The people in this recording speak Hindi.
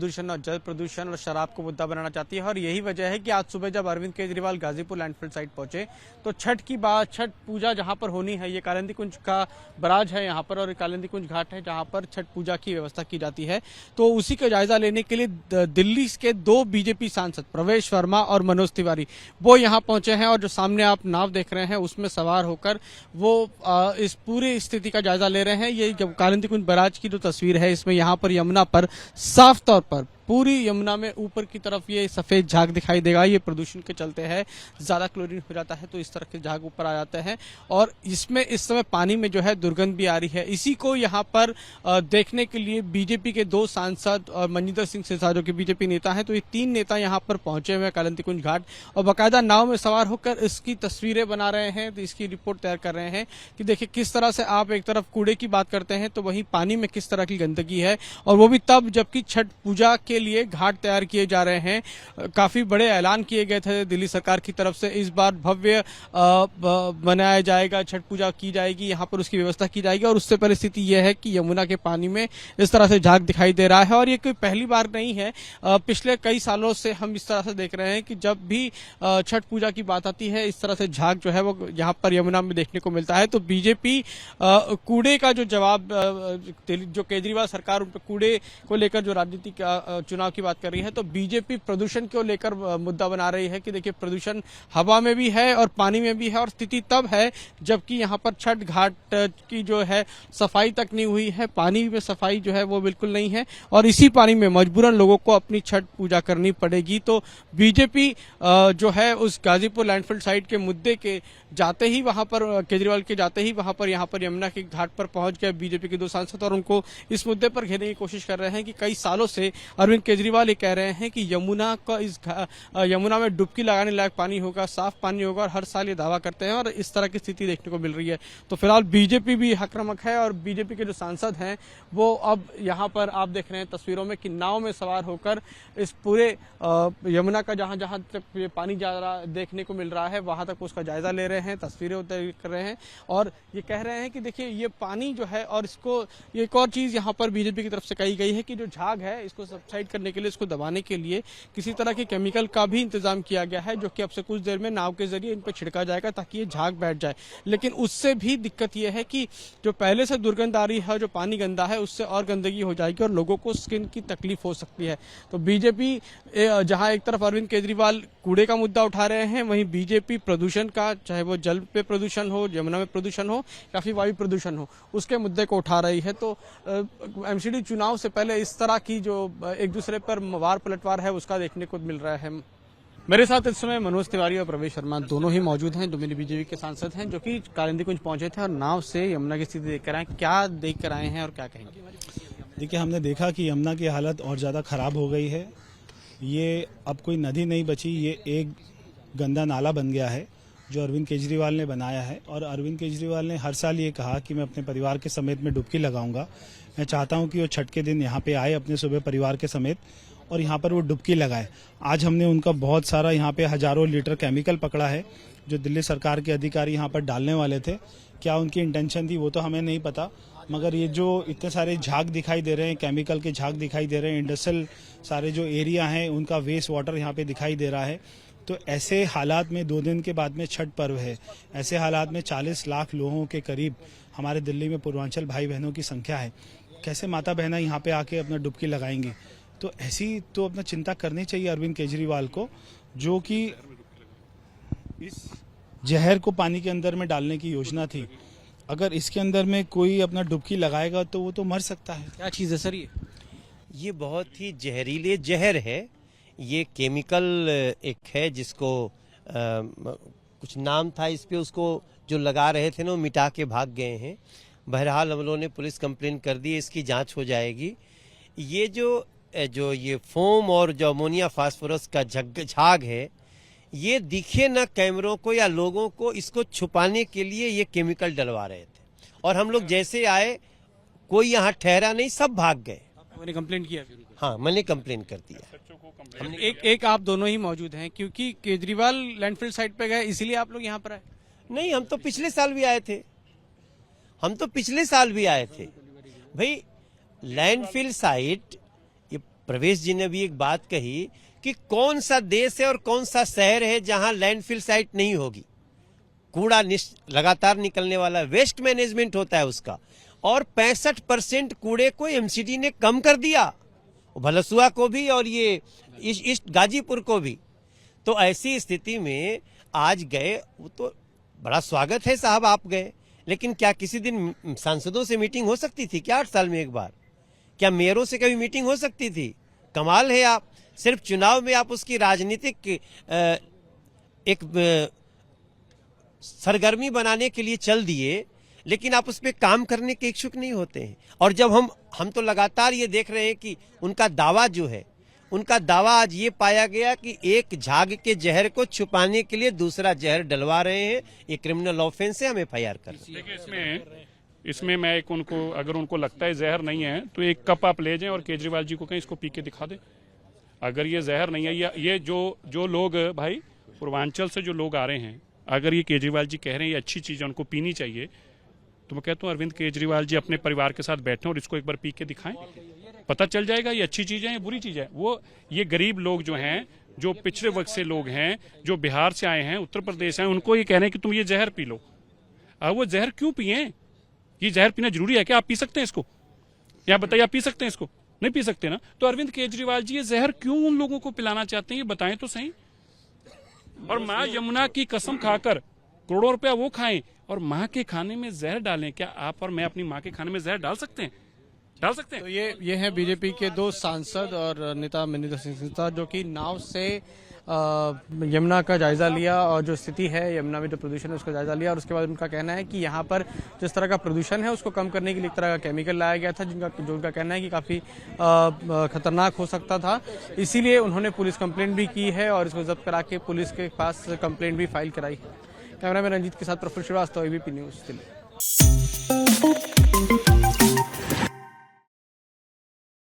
प्रदूषण और जल प्रदूषण और शराब को मुद्दा बनाना चाहती है। और यही वजह है कि आज सुबह जब अरविंद केजरीवाल गाजीपुर लैंडफिल साइट पहुंचे तो छठ की बात, छठ पूजा जहां पर होनी है, ये कालिंदी कुंज का बराज है यहाँ पर और कालिंदी कुंज घाट है जहां पर छठ पूजा की व्यवस्था की जाती है। तो उसी का जायजा लेने के लिए दिल्ली के 2 बीजेपी सांसद प्रवेश वर्मा और मनोज तिवारी वो यहाँ पहुंचे हैं और जो सामने आप नाव देख रहे हैं उसमें सवार होकर वो इस पूरी स्थिति का जायजा ले रहे हैं। ये जब कालिंदी कुंज बराज की जो तस्वीर है, इसमें यहाँ पर यमुना पर साफ तौर पर पूरी यमुना में ऊपर की तरफ ये सफेद झाग दिखाई देगा। ये प्रदूषण के चलते है, ज्यादा क्लोरीन हो जाता है तो इस तरह के झाग ऊपर आ जाते हैं और इसमें इस समय पानी में जो है दुर्गंध भी आ रही है। इसी को यहाँ पर देखने के लिए बीजेपी के 2 सांसद और मनजिंदर सिंह सिरसा जो कि बीजेपी नेता हैं, तो ये 3 नेता यहाँ पर पहुंचे हुए हैं कालिंदी कुंज घाट और बाकायदा नाव में सवार होकर इसकी तस्वीरें बना रहे हैं, तो इसकी रिपोर्ट तैयार कर रहे हैं कि देखिए किस तरह से आप एक तरफ कूड़े की बात करते हैं तो वहीं पानी में किस तरह की गंदगी है, और वो भी तब जबकि छठ पूजा के लिए घाट तैयार किए जा रहे हैं। काफी बड़े ऐलान किए गए थे दिल्ली सरकार की तरफ से, इस बार भव्य मनाया जाएगा, छठ पूजा की जाएगी, यहाँ पर उसकी व्यवस्था की जाएगी। और उससे पहले स्थिति यह है कि यमुना के पानी में इस तरह से झाग दिखाई दे रहा है और ये कोई पहली बार नहीं है। पिछले कई सालों से हम इस तरह से देख रहे हैं कि जब भी छठ पूजा की बात आती है इस तरह से झाग जो है वो यहाँ पर यमुना में देखने को मिलता है। तो बीजेपी कूड़े का जो जवाब, जो केजरीवाल सरकार उन पर कूड़े को लेकर जो राजनीति का चुनाव की बात कर रही है, तो बीजेपी प्रदूषण को लेकर मुद्दा बना रही है कि देखिए प्रदूषण हवा में भी है और पानी में भी है और स्थिति तब है जबकि यहाँ पर छठ घाट की जो है सफाई तक नहीं हुई है, पानी में सफाई जो है वो बिल्कुल नहीं है और इसी पानी में मजबूरन लोगों को अपनी छठ पूजा करनी पड़ेगी। तो बीजेपी जो है उस गाजीपुर लैंडफिल साइट के मुद्दे के जाते ही वहां पर केजरीवाल के जाते ही वहां पर यहाँ पर यमुना के घाट पर पहुंच गए बीजेपी के 2 सांसद और उनको इस मुद्दे पर घेरने की कोशिश कर रहे हैं कि कई सालों से अरविंद केजरीवाल ये कह रहे हैं कि यमुना का यमुना में डुबकी लगाने लायक पानी होगा, साफ पानी होगा और हर साल ये दावा करते हैं और इस तरह की स्थिति देखने को मिल रही है। तो फिलहाल बीजेपी भी आक्रामक है और बीजेपी के जो सांसद हैं वो अब यहाँ पर आप देख रहे हैं तस्वीरों में कि नाव में सवार होकर इस पूरे यमुना का जहां जहां तक ये पानी जा रहा देखने को मिल रहा है वहां तक उसका जायजा ले रहे हैं, तस्वीरें उतार कर रहे हैं और ये कह रहे हैं कि देखिए ये पानी जो है, और इसको एक और चीज यहाँ पर बीजेपी की तरफ से कही गई है कि जो झाग है इसको सबसाइड करने के लिए, इसको दबाने के लिए किसी तरह के केमिकल का भी इंतजाम किया गया है जो कि अब से कुछ देर में नाव के जरिए इन पर छिड़का जाएगा ताकि ये झाग बैठ जाए। लेकिन उससे भी दिक्कत यह है कि जो पहले से दुर्गंध आ रही है, जो पानी गंदा है, उससे और गंदगी हो जाएगी और लोगों को स्किन की तकलीफ हो सकती है। तो बीजेपी जहां एक तरफ अरविंद केजरीवाल कूड़े का मुद्दा उठा रहे हैं, वहीं बीजेपी प्रदूषण का, चाहे वो जल पे प्रदूषण हो, यमुना में प्रदूषण हो या फिर वायु प्रदूषण हो, उसके मुद्दे को उठा रही है। तो एमसीडी चुनाव से पहले इस तरह की जो एक दूसरे पर वार पलटवार है उसका देखने को मिल रहा है। मेरे साथ इस समय मनोज तिवारी और प्रवेश वर्मा दोनों ही मौजूद हैं, जो मेरे बीजेपी के सांसद हैं, जो कि कालिंदी कुंज पहुंचे थे और नाव से यमुना की स्थिति देख कर आए। क्या देख कर आए हैं और क्या कहेंगे? देखिए, हमने देखा कि यमुना की हालत और ज़्यादा ख़राब हो गई है। ये अब कोई नदी नहीं बची, ये एक गंदा नाला बन गया है जो अरविंद केजरीवाल ने बनाया है। और अरविंद केजरीवाल ने हर साल ये कहा कि मैं अपने परिवार के समेत में डुबकी लगाऊंगा। मैं चाहता हूं कि वो छठ के दिन यहाँ पे आए अपने सुबह परिवार के समेत और यहाँ पर वो डुबकी लगाए। आज हमने उनका बहुत सारा यहाँ पे हजारों लीटर केमिकल पकड़ा है जो दिल्ली सरकार के अधिकारी यहाँ पर डालने वाले थे। क्या उनकी इंटेंशन थी वो तो हमें नहीं पता, मगर ये जो इतने सारे झाग दिखाई दे रहे हैं, केमिकल के झाग दिखाई दे रहे हैं, इंडस्ट्रियल सारे जो एरिया हैं उनका वेस्ट वाटर यहाँ पे दिखाई दे रहा है। तो ऐसे हालात में 2 दिन के बाद में छठ पर्व है, ऐसे हालात में 40 लाख लोगों के करीब हमारे दिल्ली में पूर्वांचल भाई बहनों की संख्या है। कैसे माता बहना यहाँ पे आके अपना डुबकी लगाएंगी? तो ऐसी तो अपना चिंता करनी चाहिए अरविंद केजरीवाल को, जो कि इस जहर को पानी के अंदर में डालने की योजना थी। अगर इसके अंदर में कोई अपना डुबकी लगाएगा तो वो तो मर सकता है। क्या चीज़ है सर? ये बहुत ही जहरीले जहर है। ये केमिकल एक है जिसको कुछ नाम था इस पे, उसको जो लगा रहे थे ना वो मिटा के भाग गए हैं। बहरहाल हम लोगों ने पुलिस कंप्लेन कर दी है, इसकी जांच हो जाएगी। ये जो ये फोम और जो अमोनिया फास्फोरस का झाग है, ये दिखे ना कैमरों को या लोगों को, इसको छुपाने के लिए ये केमिकल डलवा रहे थे। और हम लोग जैसे आए कोई यहाँ ठहरा नहीं, सब भाग गए। मैंने कंप्लेंट किया? हाँ, मैंने कंप्लेन कर दिया। एक आप दोनों ही मौजूद हैं क्योंकि केजरीवाल लैंडफिल साइट पे गए, इसीलिए आप लोग यहाँ पर आए? नहीं, हम तो पिछले साल भी आए थे। भाई लैंडफिल साइट ये प्रवेश जी ने भी एक बात कही कि कौन सा देश है और कौन सा शहर है जहां लैंडफिल साइट नहीं होगी। कूड़ा लगातार निकलने वाला वेस्ट मैनेजमेंट होता है उसका, और 65% कूड़े को एमसीडी ने कम कर दिया, भलसुआ को भी और ये ईस्ट गाजीपुर को भी। तो ऐसी स्थिति में आज गए, वो तो बड़ा स्वागत है साहब आप गए, लेकिन क्या किसी दिन सांसदों से मीटिंग हो सकती थी क्या 8 साल में एक बार? क्या मेयरों से कभी मीटिंग हो सकती थी? कमाल है, आप सिर्फ चुनाव में आप उसकी राजनीतिक एक सरगर्मी बनाने के लिए चल दिए, लेकिन आप उस पर काम करने के इच्छुक नहीं होते हैं। और जब हम तो लगातार ये देख रहे हैं कि उनका दावा जो है, उनका दावा आज ये पाया गया कि एक झाग के जहर को छुपाने के लिए दूसरा जहर डलवा रहे हैं। ये क्रिमिनल ऑफेंस है, हम FIR कर रहे हैं। देखिए इसमें मैं एक अगर उनको लगता है जहर नहीं है तो एक कप आप ले जाएं और केजरीवाल जी को कहें इसको पी के दिखा दे। अगर ये जहर नहीं है, ये जो लोग भाई पूर्वांचल से जो लोग आ रहे हैं, अगर ये केजरीवाल जी कह रहे हैं ये अच्छी चीज है, उनको पीनी चाहिए, तो मैं कहता हूँ अरविंद केजरीवाल जी अपने परिवार के साथ बैठे और इसको एक बार पी के दिखाएं, पता चल जाएगा ये अच्छी चीज है या बुरी चीज है। ये गरीब लोग जो हैं, जो पिछड़े वर्ग से लोग हैं, जो बिहार से आए हैं, उत्तर प्रदेश से आए, उनको ये कह रहे हैं कि तुम ये जहर पी लो। अब वो जहर क्यों पिए? ये जहर पीना जरूरी है क्या? आप पी सकते हैं इसको? या बताइए, आप पी सकते हैं इसको? नहीं पी सकते ना। तो अरविंद केजरीवाल जी ये जहर क्यों उन लोगों को पिलाना चाहते हैं, ये बताएं तो सही। और माँ यमुना की कसम खाकर करोड़ों रुपया वो खाएं और माँ के खाने में जहर डालें। क्या आप और मैं अपनी माँ के खाने में जहर डाल सकते हैं? डाल सकते हैं? तो ये है बीजेपी के 2 सांसद और नेता मनिंदर सिंह सिंह जो कि नाव से यमुना का जायजा लिया और जो स्थिति है यमुना में जो प्रदूषण है उसका जायजा लिया। और उसके बाद उनका कहना है कि यहाँ पर जिस तरह का प्रदूषण है उसको कम करने के लिए एक तरह का केमिकल लाया गया था, जो उनका कहना है कि काफी खतरनाक हो सकता था। इसीलिए उन्होंने पुलिस कंप्लेंट भी की है और इसको जब्त करा के पुलिस के पास कंप्लेंट भी फाइल कराई है। कैमरा मैन रंजीत के साथ प्रफुल्ल श्रीवास्तव, ABP न्यूज दिल्ली।